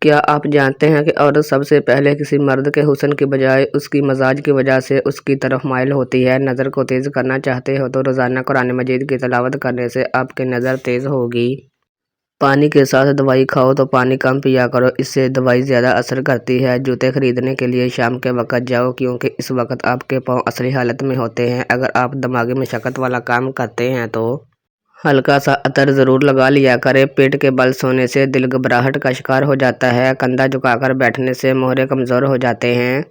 کیا آپ جانتے ہیں کہ عورت سب سے پہلے کسی مرد کے حسن کی بجائے اس کی مزاج کی وجہ سے اس کی طرف مائل ہوتی ہے؟ نظر کو تیز کرنا چاہتے ہو تو روزانہ قرآن مجید کی تلاوت کرنے سے آپ کی نظر تیز ہوگی۔ پانی کے ساتھ دوائی کھاؤ تو پانی کم پیا کرو، اس سے دوائی زیادہ اثر کرتی ہے۔ جوتے خریدنے کے لیے شام کے وقت جاؤ کیونکہ اس وقت آپ کے پاؤں اصلی حالت میں ہوتے ہیں۔ اگر آپ دماغی مشقت والا کام کرتے ہیں تو ہلکا سا عطر ضرور لگا لیا کریں۔ پیٹ کے بل سونے سے دل گھبراہٹ کا شکار ہو جاتا ہے۔ کندھا جھکا کر بیٹھنے سے موہرے کمزور ہو جاتے ہیں۔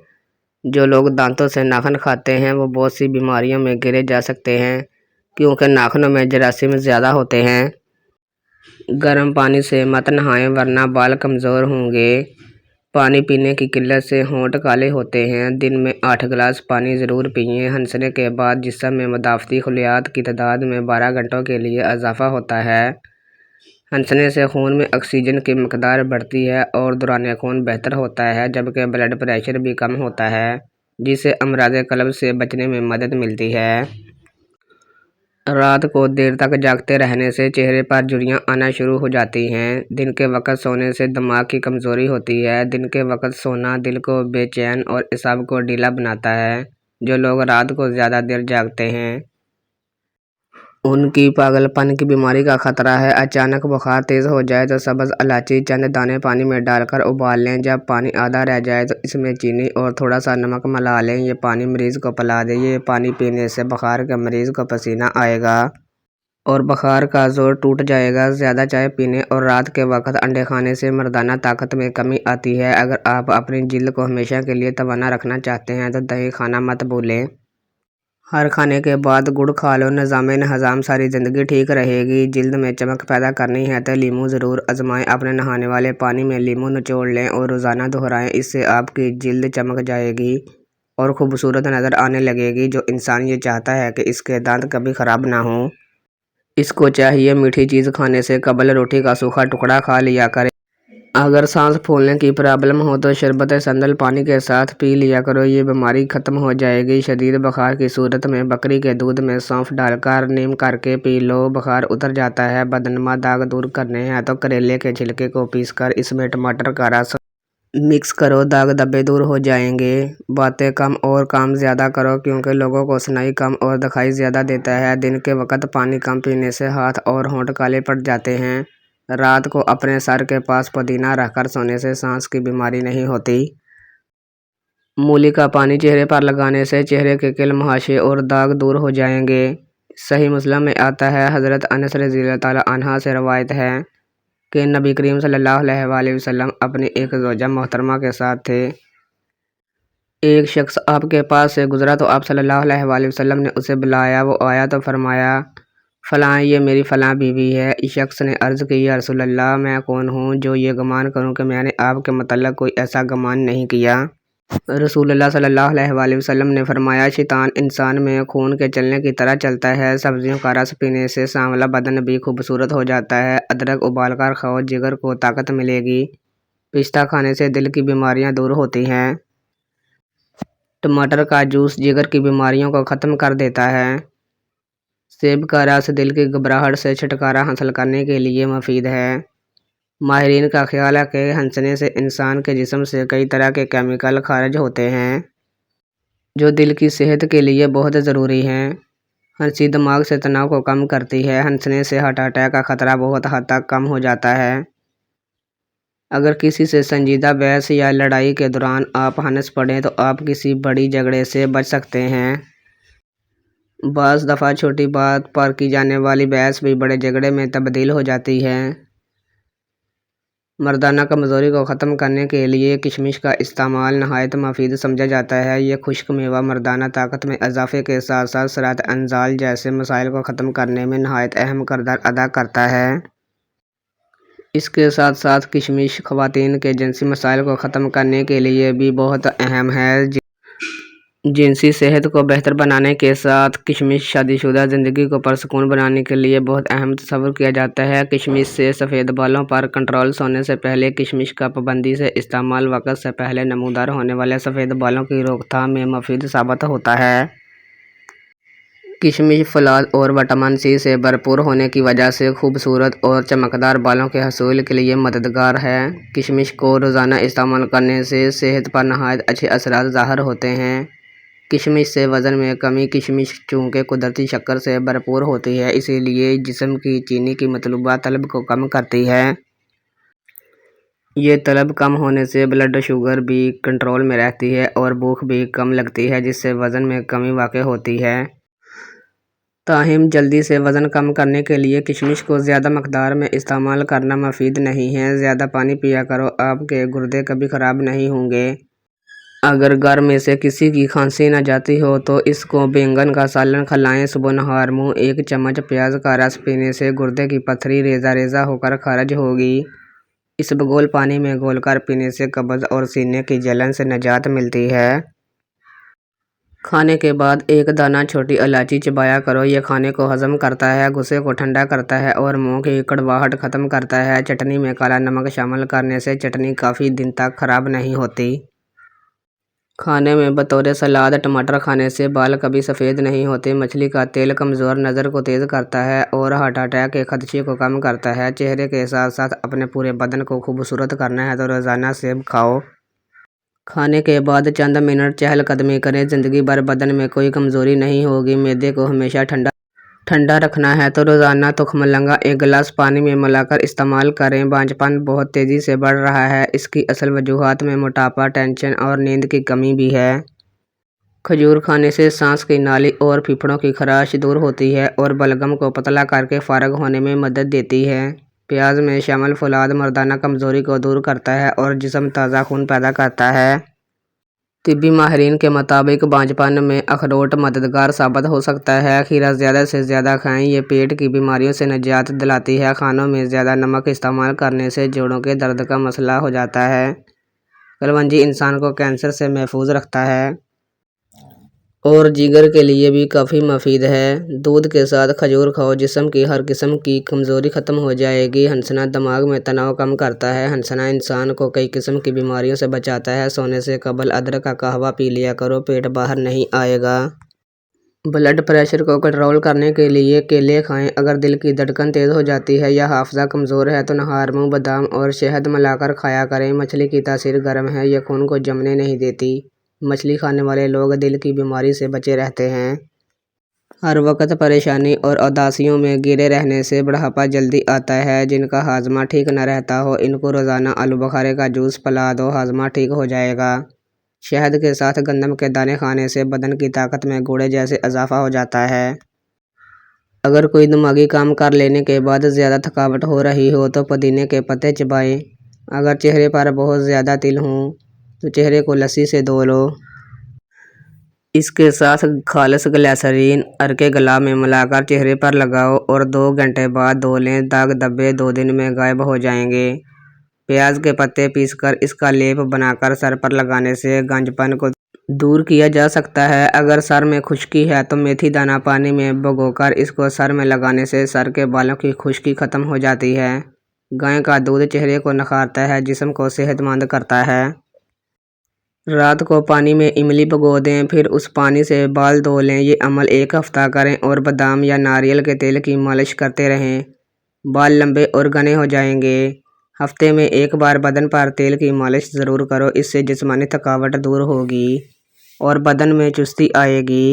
جو لوگ دانتوں سے ناخن کھاتے ہیں وہ بہت سی بیماریوں میں گھرے جا سکتے ہیں کیونکہ ناخنوں میں جراثیم زیادہ ہوتے ہیں۔ گرم پانی سے مت نہائیں ورنہ بال کمزور ہوں گے۔ پانی پینے کی قلت سے ہونٹ کالے ہوتے ہیں۔ دن میں 8 گلاس پانی ضرور پئیں۔ ہنسنے کے بعد جسم میں مدافعتی خلیات کی تعداد میں 12 گھنٹوں کے لیے اضافہ ہوتا ہے۔ ہنسنے سے خون میں آکسیجن کی مقدار بڑھتی ہے اور دوران خون بہتر ہوتا ہے، جبکہ بلڈ پریشر بھی کم ہوتا ہے، جس سے امراض قلب سے بچنے میں مدد ملتی ہے۔ رات کو دیر تک جاگتے رہنے سے چہرے پر جھریاں آنا شروع ہو جاتی ہیں۔ دن کے وقت سونے سے دماغ کی کمزوری ہوتی ہے۔ دن کے وقت سونا دل کو بے چین اور اعصاب کو ڈھیلا بناتا ہے۔ جو لوگ رات کو زیادہ دیر جاگتے ہیں ان کی پاگل پن کی بیماری کا خطرہ ہے۔ اچانک بخار تیز ہو جائے تو سبز الائچی چند دانے پانی میں ڈال کر ابال لیں۔ جب پانی آدھا رہ جائے تو اس میں چینی اور تھوڑا سا نمک ملا لیں۔ یہ پانی مریض کو پلا دیں۔ یہ پانی پینے سے بخار کے مریض کو پسینہ آئے گا اور بخار کا زور ٹوٹ جائے گا۔ زیادہ چائے پینے اور رات کے وقت انڈے کھانے سے مردانہ طاقت میں کمی آتی ہے۔ اگر آپ اپنی جلد کو ہمیشہ کے لیے توانا رکھنا چاہتے ہیں تو دہی کھانا مت بھولیں۔ ہر کھانے کے بعد گڑ کھا لو، نظام ہضم ساری زندگی ٹھیک رہے گی۔ جلد میں چمک پیدا کرنی ہے تو لیموں ضرور آزمائیں۔ اپنے نہانے والے پانی میں لیموں نچوڑ لیں اور روزانہ دہرائیں۔ اس سے آپ کی جلد چمک جائے گی اور خوبصورت نظر آنے لگے گی۔ جو انسان یہ چاہتا ہے کہ اس کے دانت کبھی خراب نہ ہوں، اس کو چاہیے میٹھی چیز کھانے سے قبل روٹی کا سوکھا ٹکڑا کھا لیا کرے۔ اگر سانس پھولنے کی پرابلم ہو تو شربت سندل پانی کے ساتھ پی لیا کرو، یہ بیماری ختم ہو جائے گی۔ شدید بخار کی صورت میں بکری کے دودھ میں سونف ڈال کر نیم کر کے پی لو، بخار اتر جاتا ہے۔ بدنما داغ دور کرنے ہیں تو کریلے کے چھلکے کو پیس کر اس میں ٹماٹر کا رس مکس کرو، داغ دھبے دور ہو جائیں گے۔ باتیں کم اور کام زیادہ کرو کیونکہ لوگوں کو سنائی کم اور دکھائی زیادہ دیتا ہے۔ دن کے وقت پانی کم پینے سے ہاتھ اور ہونٹ کالے پڑ جاتے ہیں۔ رات کو اپنے سر کے پاس پودینہ رکھ کر سونے سے سانس کی بیماری نہیں ہوتی۔ مولی کا پانی چہرے پر لگانے سے چہرے کے کیل مہاشے اور داغ دور ہو جائیں گے۔ صحیح مسلم میں آتا ہے، حضرت انس رضی اللہ تعالیٰ عنہ سے روایت ہے کہ نبی کریم صلی اللہ علیہ وآلہ وسلم اپنی ایک زوجہ محترمہ کے ساتھ تھے۔ ایک شخص آپ کے پاس سے گزرا تو آپ صلی اللہ علیہ وآلہ وسلم نے اسے بلایا۔ وہ آیا تو فرمایا، فلاں یہ میری فلاں بیوی ہے۔ اس شخص نے عرض کی، یا رسول اللہ، میں کون ہوں جو یہ گمان کروں کہ میں نے آپ کے متعلق کوئی ایسا گمان نہیں کیا؟ رسول اللہ صلی اللہ علیہ وآلہ وسلم نے فرمایا، شیطان انسان میں خون کے چلنے کی طرح چلتا ہے۔ سبزیوں کا رس پینے سے سانولا بدن بھی خوبصورت ہو جاتا ہے۔ ادرک ابال کر کھاؤ، جگر کو طاقت ملے گی۔ پستہ کھانے سے دل کی بیماریاں دور ہوتی ہیں۔ ٹماٹر کا جوس جگر کی بیماریوں کو ختم کر دیتا ہے۔ سیب کا رس دل کی گھبراہٹ سے چھٹکارا حاصل کرنے کے لیے مفید ہے۔ ماہرین کا خیال ہے کہ ہنسنے سے انسان کے جسم سے کئی طرح کے کیمیکل خارج ہوتے ہیں جو دل کی صحت کے لیے بہت ضروری ہیں۔ ہنسی دماغ سے تناؤ کو کم کرتی ہے۔ ہنسنے سے ہارٹ اٹیک کا خطرہ بہت حد تک کم ہو جاتا ہے۔ اگر کسی سے سنجیدہ بحث یا لڑائی کے دوران آپ ہنس پڑیں تو آپ کسی بڑی جھگڑے سے بچ سکتے ہیں۔ بعض دفعہ چھوٹی بات پر کی جانے والی بحث بھی بڑے جھگڑے میں تبدیل ہو جاتی ہے۔ مردانہ کمزوری کو ختم کرنے کے لیے کشمش کا استعمال نہایت مفید سمجھا جاتا ہے۔ یہ خشک میوہ مردانہ طاقت میں اضافے کے ساتھ ساتھ سرعت انزال جیسے مسائل کو ختم کرنے میں نہایت اہم کردار ادا کرتا ہے۔ اس کے ساتھ ساتھ کشمش خواتین کے جنسی مسائل کو ختم کرنے کے لیے بھی بہت اہم ہے۔ جنسی صحت کو بہتر بنانے کے ساتھ کشمش شادی شدہ زندگی کو پرسکون بنانے کے لیے بہت اہم تصور کیا جاتا ہے۔ کشمش سے سفید بالوں پر کنٹرول۔ سونے سے پہلے کشمش کا پابندی سے استعمال وقت سے پہلے نمودار ہونے والے سفید بالوں کی روک تھام میں مفید ثابت ہوتا ہے۔ کشمش فولاد اور وٹامن سی سے بھرپور ہونے کی وجہ سے خوبصورت اور چمکدار بالوں کے حصول کے لیے مددگار ہے۔ کشمش کو روزانہ استعمال کرنے سے صحت پر نہایت اچھے اثرات ظاہر ہوتے ہیں۔ کشمش سے وزن میں کمی۔ کشمش چونکہ قدرتی شکر سے بھرپور ہوتی ہے، اسی لیے جسم کی چینی کی مطلوبہ طلب کو کم کرتی ہے۔ یہ طلب کم ہونے سے بلڈ شوگر بھی کنٹرول میں رہتی ہے اور بھوک بھی کم لگتی ہے، جس سے وزن میں کمی واقع ہوتی ہے۔ تاہم جلدی سے وزن کم کرنے کے لیے کشمش کو زیادہ مقدار میں استعمال کرنا مفید نہیں ہے۔ زیادہ پانی پیا کرو، آپ کے گردے کبھی خراب نہیں ہوں گے۔ اگر گھر میں سے کسی کی کھانسی نہ جاتی ہو تو اس کو بینگن کا سالن کھلائیں۔ صبح نہار منہ 1 چمچ پیاز کا رس پینے سے گردے کی پتھری ریزہ ریزہ ہو کر خارج ہوگی۔ اسبگول پانی میں گھول کر پینے سے قبض اور سینے کی جلن سے نجات ملتی ہے۔ کھانے کے بعد 1 دانہ چھوٹی الائچی چبایا کرو، یہ کھانے کو ہضم کرتا ہے، غصے کو ٹھنڈا کرتا ہے اور منہ کی کڑواہٹ ختم کرتا ہے۔ چٹنی میں کالا نمک شامل کرنے سے چٹنی کافی دن تک خراب نہیں ہوتی۔ کھانے میں بطور سلاد ٹماٹر کھانے سے بال کبھی سفید نہیں ہوتے۔ مچھلی کا تیل کمزور نظر کو تیز کرتا ہے اور ہارٹ اٹیک کے خدشے کو کم کرتا ہے۔ چہرے کے ساتھ ساتھ اپنے پورے بدن کو خوبصورت کرنا ہے تو روزانہ سیب کھاؤ۔ کھانے کے بعد چند منٹ چہل قدمی کریں، زندگی بھر بدن میں کوئی کمزوری نہیں ہوگی۔ معدے کو ہمیشہ ٹھنڈا رکھنا ہے تو روزانہ تخم مرغ 1 گلاس پانی میں ملا کر استعمال کریں۔ بانجھپن بہت تیزی سے بڑھ رہا ہے، اس کی اصل وجوہات میں موٹاپا، ٹینشن اور نیند کی کمی بھی ہے۔ کھجور کھانے سے سانس کی نالی اور پھیپھڑوں کی خراش دور ہوتی ہے اور بلغم کو پتلا کر کے فارغ ہونے میں مدد دیتی ہے۔ پیاز میں شامل فولاد مردانہ کمزوری کو دور کرتا ہے اور جسم تازہ خون پیدا کرتا ہے۔ طبی ماہرین کے مطابق بانجھپن میں اخروٹ مددگار ثابت ہو سکتا ہے۔ کھیرا زیادہ سے زیادہ کھائیں، یہ پیٹ کی بیماریوں سے نجات دلاتی ہے۔ کھانوں میں زیادہ نمک استعمال کرنے سے جوڑوں کے درد کا مسئلہ ہو جاتا ہے۔ کلونجی انسان کو کینسر سے محفوظ رکھتا ہے اور جگر کے لیے بھی کافی مفید ہے۔ دودھ کے ساتھ کھجور کھاؤ، جسم کی ہر قسم کی کمزوری ختم ہو جائے گی۔ ہنسنا دماغ میں تناؤ کم کرتا ہے۔ ہنسنا انسان کو کئی قسم کی بیماریوں سے بچاتا ہے۔ سونے سے قبل ادرک کا قہوہ پی لیا کرو، پیٹ باہر نہیں آئے گا۔ بلڈ پریشر کو کنٹرول کرنے کے لیے کیلے کھائیں۔ اگر دل کی دھڑکن تیز ہو جاتی ہے یا حافظہ کمزور ہے تو نہار منہ بادام اور شہد ملا کر کھایا کریں۔ مچھلی کی تاثیر گرم ہے، یہ خون کو جمنے نہیں دیتی۔ مچھلی کھانے والے لوگ دل کی بیماری سے بچے رہتے ہیں۔ ہر وقت پریشانی اور اداسیوں میں گھرے رہنے سے بڑھاپا جلدی آتا ہے۔ جن کا ہاضمہ ٹھیک نہ رہتا ہو، ان کو روزانہ آلو بخارے کا جوس پلا دو، ہاضمہ ٹھیک ہو جائے گا۔ شہد کے ساتھ گندم کے دانے کھانے سے بدن کی طاقت میں گھوڑے جیسے اضافہ ہو جاتا ہے۔ اگر کوئی دماغی کام کر لینے کے بعد زیادہ تھکاوٹ ہو رہی ہو تو پودینے کے پتے چبائیں۔ اگر چہرے پر بہت زیادہ تل ہوں تو چہرے کو لسی سے دھو لو۔ اس کے ساتھ خالص گلیسرین عرق گلاب میں ملا کر چہرے پر لگاؤ اور 2 گھنٹے بعد دھو لیں۔ داغ دھبے 2 دن میں غائب ہو جائیں گے۔ پیاز کے پتے پیس کر اس کا لیپ بنا کر سر پر لگانے سے گنجپن کو دور کیا جا سکتا ہے۔ اگر سر میں خشکی ہے تو میتھی دانہ پانی میں بھگو کر اس کو سر میں لگانے سے سر کے بالوں کی خشکی ختم ہو جاتی ہے۔ گائے کا دودھ چہرے کو نکھارتا ہے، جسم کو صحت مند کرتا ہے۔ رات کو پانی میں املی بھگو دیں، پھر اس پانی سے بال دھو لیں۔ یہ عمل 1 ہفتہ کریں اور بادام یا ناریل کے تیل کی مالش کرتے رہیں۔ بال لمبے اور گھنے ہو جائیں گے۔ ہفتے میں 1 بار بدن پر تیل کی مالش ضرور کرو، اس سے جسمانی تھکاوٹ دور ہوگی اور بدن میں چستی آئے گی۔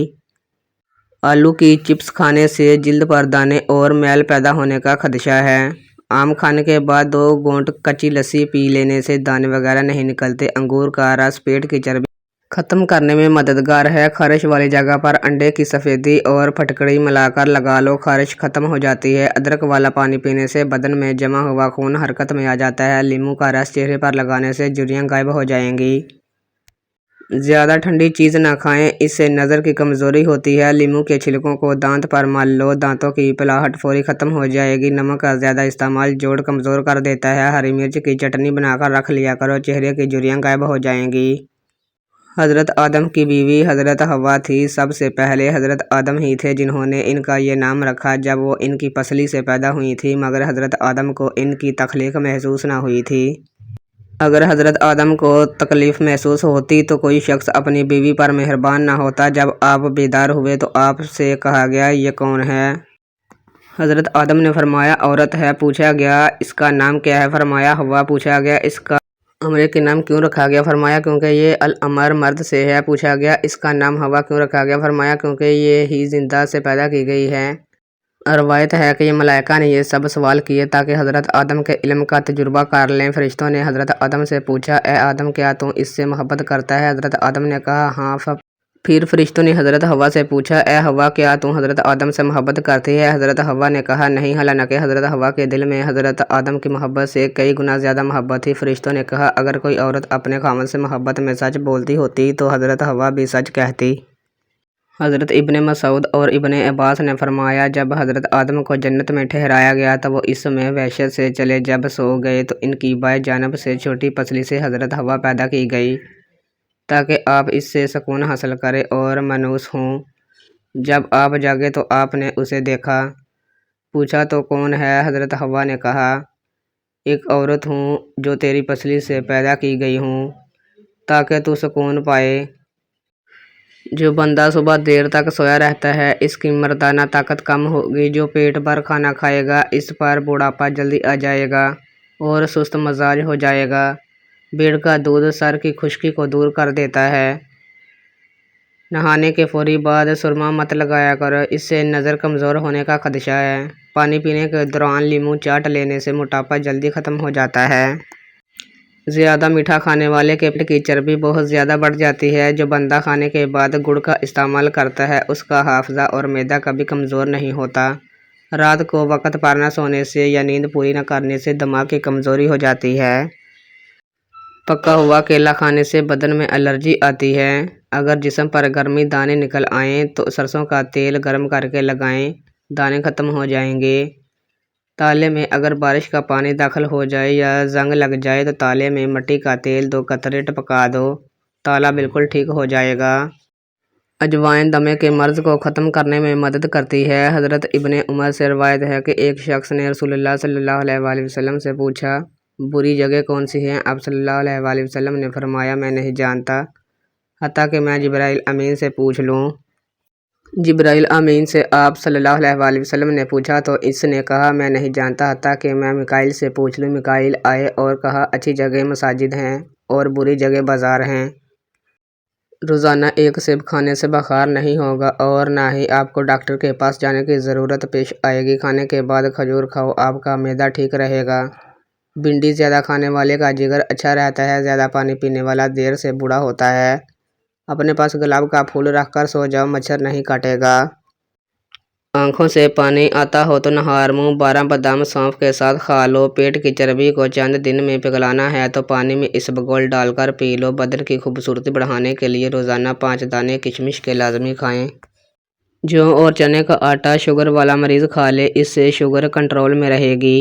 آلو کی چپس کھانے سے جلد پر دانے اور میل پیدا ہونے کا خدشہ ہے۔ آم کھانے کے بعد 2 گھونٹ کچی لسی پی لینے سے دانے وغیرہ نہیں نکلتے۔ انگور کا رس پیٹ کی چربی ختم کرنے میں مددگار ہے۔ خارش والی جگہ پر انڈے کی سفیدی اور پھٹکڑی ملا کر لگا لو، خارش ختم ہو جاتی ہے۔ ادرک والا پانی پینے سے بدن میں جمع ہوا خون حرکت میں آ جاتا ہے۔ لیموں کا رس چہرے پر لگانے سے جھریاں غائب ہو جائیں گی۔ زیادہ ٹھنڈی چیز نہ کھائیں، اس سے نظر کی کمزوری ہوتی ہے۔ لیموں کے چھلکوں کو دانت پر مل لو، دانتوں کی پلاہٹ فوری ختم ہو جائے گی۔ نمک کا زیادہ استعمال جوڑ کمزور کر دیتا ہے۔ ہری مرچ کی چٹنی بنا کر رکھ لیا کرو، چہرے کی جھریاں غائب ہو جائیں گی۔ حضرت آدم کی بیوی حضرت حوا تھی۔ سب سے پہلے حضرت آدم ہی تھے جنہوں نے ان کا یہ نام رکھا جب وہ ان کی پسلی سے پیدا ہوئی تھیں، مگر حضرت آدم کو ان کی تخلیق محسوس نہ ہوئی تھی۔ اگر حضرت آدم کو تکلیف محسوس ہوتی تو کوئی شخص اپنی بیوی پر مہربان نہ ہوتا۔ جب آپ بیدار ہوئے تو آپ سے کہا گیا یہ کون ہے؟ حضرت آدم نے فرمایا عورت ہے۔ پوچھا گیا اس کا نام کیا ہے؟ فرمایا ہوا۔ پوچھا گیا اس کا امریکی نام کیوں رکھا گیا؟ فرمایا کیونکہ یہ الامر مرد سے ہے۔ پوچھا گیا اس کا نام ہوا کیوں رکھا گیا؟ فرمایا کیونکہ یہ ہی زندہ سے پیدا کی گئی ہے۔ روایت ہے کہ یہ ملائکہ نے یہ سب سوال کیے تاکہ حضرت آدم کے علم کا تجربہ کر لیں۔ فرشتوں نے حضرت آدم سے پوچھا اے آدم کیا تو اس سے محبت کرتا ہے؟ حضرت آدم نے کہا ہاں۔ پھر فرشتوں نے حضرت حوا سے پوچھا اے حوا کیا تو حضرت آدم سے محبت کرتی ہے؟ حضرت حوا نے کہا نہیں، حالانکہ حضرت حوا کے دل میں حضرت آدم کی محبت سے کئی گنا زیادہ محبت تھی۔ فرشتوں نے کہا اگر کوئی عورت اپنے خاوند سے محبت میں سچ بولتی ہوتی تو حضرت حوا بھی سچ کہتی۔ حضرت ابن مسعود اور ابن عباس نے فرمایا جب حضرت آدم کو جنت میں ٹھہرایا گیا تو وہ اس میں وحشت سے چلے، جب سو گئے تو ان کی بائیں جانب سے چھوٹی پسلی سے حضرت حوا پیدا کی گئی تاکہ آپ اس سے سکون حاصل کریں اور مانوس ہوں۔ جب آپ جاگے تو آپ نے اسے دیکھا۔ پوچھا تو کون ہے؟ حضرت حوا نے کہا ایک عورت ہوں جو تیری پسلی سے پیدا کی گئی ہوں تاکہ تو سکون پائے۔ جو بندہ صبح دیر تک سویا رہتا ہے اس کی مردانہ طاقت کم ہوگی۔ جو پیٹ بھر کھانا کھائے گا اس پر بڑھاپا جلدی آ جائے گا اور سست مزاج ہو جائے گا۔ بھیڑ کا دودھ سر کی خشکی کو دور کر دیتا ہے۔ نہانے کے فوری بعد سرما مت لگایا کرو، اس سے نظر کمزور ہونے کا خدشہ ہے۔ پانی پینے کے دوران لیموں چاٹ لینے سے موٹاپا جلدی ختم ہو جاتا ہے۔ زیادہ میٹھا کھانے والے کے پیٹ کی چربی بہت زیادہ بڑھ جاتی ہے۔ جو بندہ کھانے کے بعد گڑ کا استعمال کرتا ہے اس کا حافظہ اور معدہ کبھی کمزور نہیں ہوتا۔ رات کو وقت پر نہ سونے سے یا نیند پوری نہ کرنے سے دماغ کی کمزوری ہو جاتی ہے۔ پکا ہوا کیلا کھانے سے بدن میں الرجی آتی ہے۔ اگر جسم پر گرمی دانے نکل آئیں تو سرسوں کا تیل گرم کر کے لگائیں، دانے ختم ہو جائیں گے۔ تالے میں اگر بارش کا پانی داخل ہو جائے یا زنگ لگ جائے تو تالے میں مٹی کا تیل 2 قطرے ٹپکا دو، تالا بالکل ٹھیک ہو جائے گا۔ اجوائن دمے کے مرض کو ختم کرنے میں مدد کرتی ہے۔ حضرت ابن عمر سے روایت ہے کہ ایک شخص نے رسول اللہ صلی اللہ علیہ وآلہ وسلم سے پوچھا بری جگہ کون سی ہے؟ آپ صلی اللہ علیہ وآلہ وسلم نے فرمایا میں نہیں جانتا حتیٰ کہ میں جبرائیل امین سے پوچھ لوں۔ جبرائیل امین سے آپ صلی اللہ علیہ وآلہ وسلم نے پوچھا تو اس نے کہا میں نہیں جانتا حتیٰ کہ میں میکائیل سے پوچھ لوں۔ میکائیل آئے اور کہا اچھی جگہ مساجد ہیں اور بری جگہ بازار ہیں۔ روزانہ ایک سیب کھانے سے بخار نہیں ہوگا اور نہ ہی آپ کو ڈاکٹر کے پاس جانے کی ضرورت پیش آئے گی۔ کھانے کے بعد کھجور کھاؤ، آپ کا معدہ ٹھیک رہے گا۔ بھنڈی زیادہ کھانے والے کا جگر اچھا رہتا ہے۔ زیادہ پانی پینے والا دیر سے بوڑھا ہوتا ہے۔ اپنے پاس گلاب کا پھول رکھ کر سو جاؤ، مچھر نہیں کاٹے گا۔ آنکھوں سے پانی آتا ہو تو نہار منہ 12 بادام سونف کے ساتھ کھا لو۔ پیٹ کی چربی کو چند دن میں پگھلانا ہے تو پانی میں اسبگول ڈال کر پی لو۔ بدن کی خوبصورتی بڑھانے کے لیے روزانہ 5 دانے کشمش کے لازمی کھائیں۔ جو اور چنے کا آٹا شوگر والا مریض کھا لے، اس سے شوگر کنٹرول میں رہے گی۔